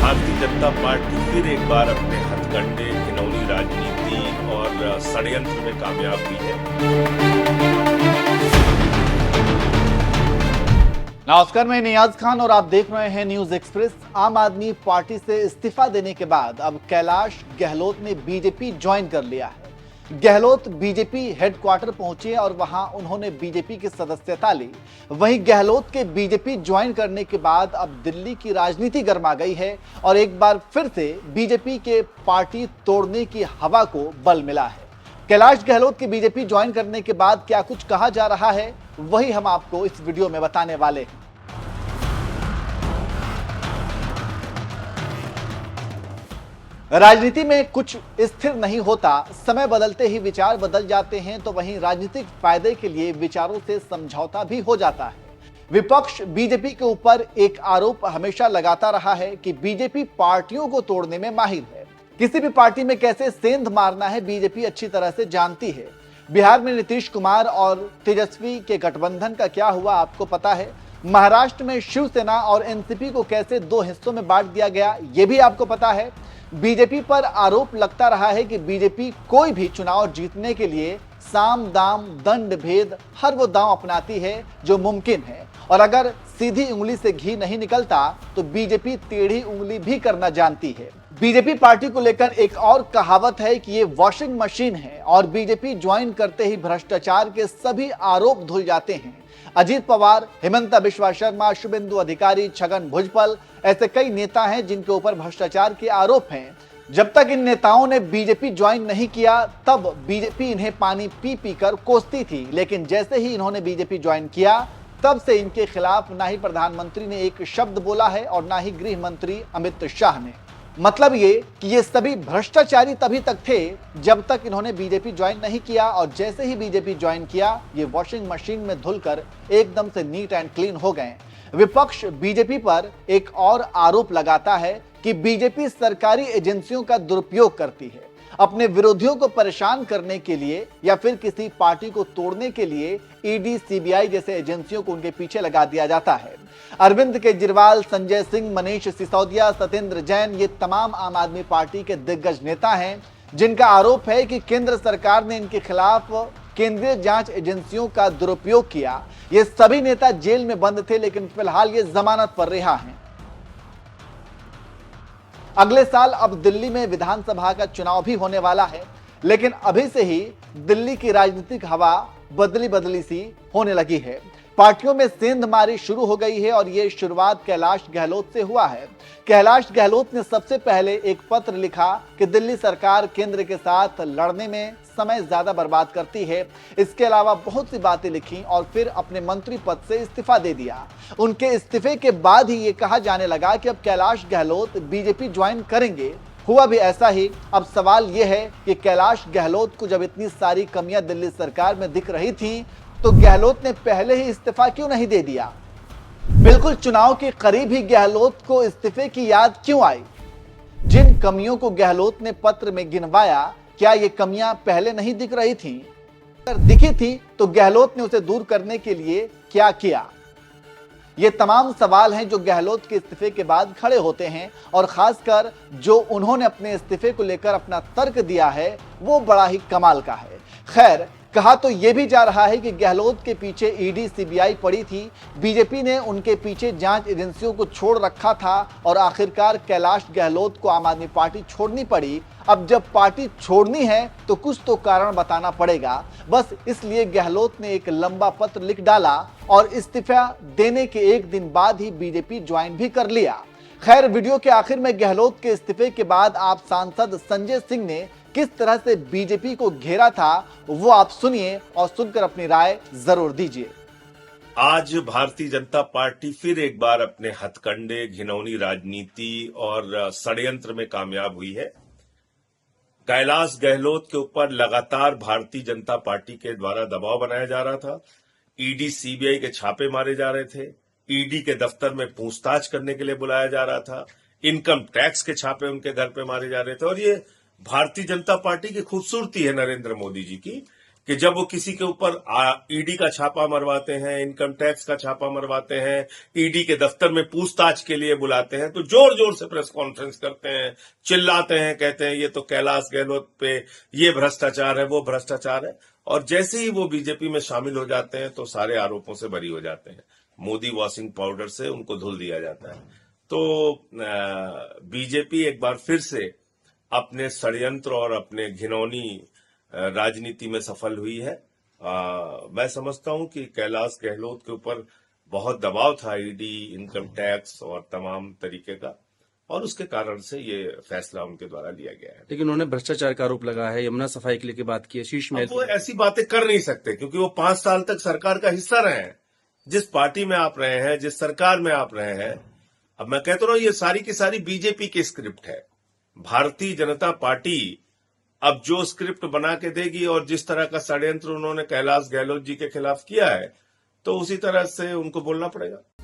Bharatiya Janata party फिर एक बार अपने हथकंडे, घिनौनी राजनीति और षड्यंत्र में कामयाब हुई है। नमस्कार, मैं नियाज खान और आप देख रहे हैं न्यूज एक्सप्रेस। आम आदमी पार्टी से इस्तीफा देने के बाद अब कैलाश गहलोत ने बीजेपी ज्वाइन कर लिया है। गहलोत बीजेपी हेडक्वार्टर पहुंचे और वहां उन्होंने बीजेपी की सदस्यता ली। वहीं गहलोत के बीजेपी ज्वाइन करने के बाद अब दिल्ली की राजनीति गर्मा गई है और एक बार फिर से बीजेपी के पार्टी तोड़ने की हवा को बल मिला है। कैलाश गहलोत के बीजेपी ज्वाइन करने के बाद क्या कुछ कहा जा रहा है, वही हम आपको इस वीडियो में बताने वाले हैं। राजनीति में कुछ स्थिर नहीं होता, समय बदलते ही विचार बदल जाते हैं, तो वहीं राजनीतिक फायदे के लिए विचारों से समझौता भी हो जाता है। विपक्ष बीजेपी के ऊपर एक आरोप हमेशा लगाता रहा है कि बीजेपी पार्टियों को तोड़ने में माहिर है। किसी भी पार्टी में कैसे सेंध मारना है बीजेपी अच्छी तरह से जानती है। बिहार में नीतीश कुमार और तेजस्वी के गठबंधन का क्या हुआ आपको पता है। महाराष्ट्र में शिवसेना और एनसीपी को कैसे दो हिस्सों में बांट दिया गया, यह भी आपको पता है। बीजेपी पर आरोप लगता रहा है कि बीजेपी कोई भी चुनाव जीतने के लिए साम दाम दंड भेद हर वो दांव अपनाती है जो मुमकिन है, और अगर सीधी उंगली से घी नहीं निकलता तो बीजेपी टेढ़ी उंगली भी करना जानती है। बीजेपी पार्टी को लेकर एक और कहावत है कि ये वॉशिंग मशीन है और बीजेपी ज्वाइन करते ही भ्रष्टाचार के सभी आरोप धुल जाते हैं। अजीत पवार, हेमंत बिश्वा शर्मा, शुभेंदु अधिकारी, छगन भुजबल, ऐसे कई नेता हैं जिनके ऊपर भ्रष्टाचार के आरोप हैं। जब तक इन नेताओं ने बीजेपी ज्वाइन नहीं किया तब बीजेपी इन्हें पानी पी पी कर कोसती थी, लेकिन जैसे ही इन्होंने बीजेपी ज्वाइन किया तब से इनके खिलाफ ना ही प्रधानमंत्री ने एक शब्द बोला है और ना ही गृह मंत्री अमित शाह ने। मतलब ये कि ये सभी भ्रष्टाचारी तभी तक थे जब तक इन्होंने बीजेपी ज्वाइन नहीं किया, और जैसे ही बीजेपी ज्वाइन किया ये वॉशिंग मशीन में धुलकर एकदम से नीट एंड क्लीन हो गए। विपक्ष बीजेपी पर एक और आरोप लगाता है कि बीजेपी सरकारी एजेंसियों का दुरुपयोग करती है अपने विरोधियों को परेशान करने के लिए, या फिर किसी पार्टी को तोड़ने के लिए ईडी, सीबीआई जैसे एजेंसियों को उनके पीछे लगा दिया जाता है। अरविंद केजरीवाल, संजय सिंह, मनीष सिसोदिया, सत्येंद्र जैन, ये तमाम आम आदमी पार्टी के दिग्गज नेता हैं जिनका आरोप है कि केंद्र सरकार ने इनके खिलाफ केंद्रीय जांच एजेंसियों का दुरुपयोग किया। ये सभी नेता जेल में बंद थे, लेकिन फिलहाल ये जमानत पर रिहा हैं। अगले साल अब दिल्ली में विधानसभा का चुनाव भी होने वाला है, लेकिन अभी से ही दिल्ली की राजनीतिक हवा बदली बदली सी होने लगी है। पार्टियों में सेंधमारी शुरू हो गई है और ये शुरुआत कैलाश गहलोत से हुआ है। कैलाश गहलोत ने सबसे पहले एक पत्र लिखा कि दिल्ली सरकार केंद्र के साथ लड़ने में समय ज्यादा बर्बाद करती है। इसके अलावा बहुत सी बातें लिखी और फिर अपने मंत्री पद से इस्तीफा दे दिया। उनके इस्तीफे के बाद ही ये कहा जाने लगा कि अब कैलाश गहलोत बीजेपी ज्वाइन करेंगे। हुआ भी ऐसा ही। अब सवाल यह है कि कैलाश गहलोत को जब इतनी सारी कमियां दिल्ली सरकार में दिख रही थी तो गहलोत ने पहले ही इस्तीफा क्यों नहीं दे दिया। बिल्कुल चुनाव के करीब ही गहलोत को इस्तीफे की याद क्यों आई। जिन कमियों को गहलोत ने पत्र में गिनवाया, क्या ये कमियां पहले नहीं दिख रही थीं? अगर दिखी थी तो गहलोत ने उसे दूर करने के लिए क्या किया? ये तमाम सवाल हैं जो गहलोत के इस्तीफे के बाद खड़े होते हैं, और खासकर जो उन्होंने अपने इस्तीफे को लेकर अपना तर्क दिया है वो बड़ा ही कमाल का है। खैर, कहा तो यह भी जा रहा है कि गहलोत के पीछे ईडी, सीबीआई पड़ी थी। बीजेपी ने उनके पीछे जांच एजेंसियों को छोड़ रखा था और आखिरकार कैलाश गहलोत को आम आदमी पार्टी छोड़नी पड़ी। अब जब पार्टी छोड़नी है तो कुछ तो कारण बताना पड़ेगा। बस इसलिए गहलोत ने एक लंबा पत्र लिख डाला और इस्तीफा देने के एक दिन बाद ही बीजेपी ज्वाइन भी कर लिया। खैर, वीडियो के आखिर में गहलोत के इस्तीफे के बाद आप सांसद संजय सिंह ने किस तरह से बीजेपी को घेरा था वो आप सुनिए और सुनकर अपनी राय जरूर दीजिए। आज भारतीय जनता पार्टी फिर एक बार अपने हथकंडे, घिनौनी राजनीति और षड्यंत्र में कामयाब हुई है। कैलाश गहलोत के ऊपर लगातार भारतीय जनता पार्टी के द्वारा दबाव बनाया जा रहा था। ईडी, सीबीआई के छापे मारे जा रहे थे। ईडी के दफ्तर में पूछताछ करने के लिए बुलाया जा रहा था। इनकम टैक्स के छापे उनके घर पे मारे जा रहे थे। और ये भारतीय जनता पार्टी की खूबसूरती है नरेंद्र मोदी जी की कि जब वो किसी के ऊपर ईडी का छापा मरवाते हैं, इनकम टैक्स का छापा मरवाते हैं, ईडी के दफ्तर में पूछताछ के लिए बुलाते हैं, तो जोर जोर से प्रेस कॉन्फ्रेंस करते हैं, चिल्लाते हैं, कहते हैं ये तो कैलाश गहलोत पे ये भ्रष्टाचार है, वो भ्रष्टाचार है। और जैसे ही वो बीजेपी में शामिल हो जाते हैं तो सारे आरोपों से बरी हो जाते हैं। मोदी वॉशिंग पाउडर से उनको धुल दिया जाता है। तो बीजेपी एक बार फिर से अपने षड्यंत्र और अपने घिनौनी राजनीति में सफल हुई है। मैं समझता हूं कि कैलाश गहलोत के ऊपर बहुत दबाव था ईडी, इनकम टैक्स और तमाम तरीके का, और उसके कारण से ये फैसला उनके द्वारा लिया गया है। लेकिन उन्होंने भ्रष्टाचार का आरोप लगाया है, यमुना सफाई के लिए की बात की है, शीश महल। वो ऐसी बातें कर नहीं सकते क्योंकि वो 5 साल तक सरकार का हिस्सा रहे हैं। जिस पार्टी में आप रहे हैं, जिस सरकार में आप रहे हैं, अब मैं कहता हूं ये सारी की सारी बीजेपी की स्क्रिप्ट है। भारतीय जनता पार्टी अब जो स्क्रिप्ट बना के देगी और जिस तरह का षड्यंत्र उन्होंने कैलाश गहलोत जी के खिलाफ किया है, तो उसी तरह से उनको बोलना पड़ेगा।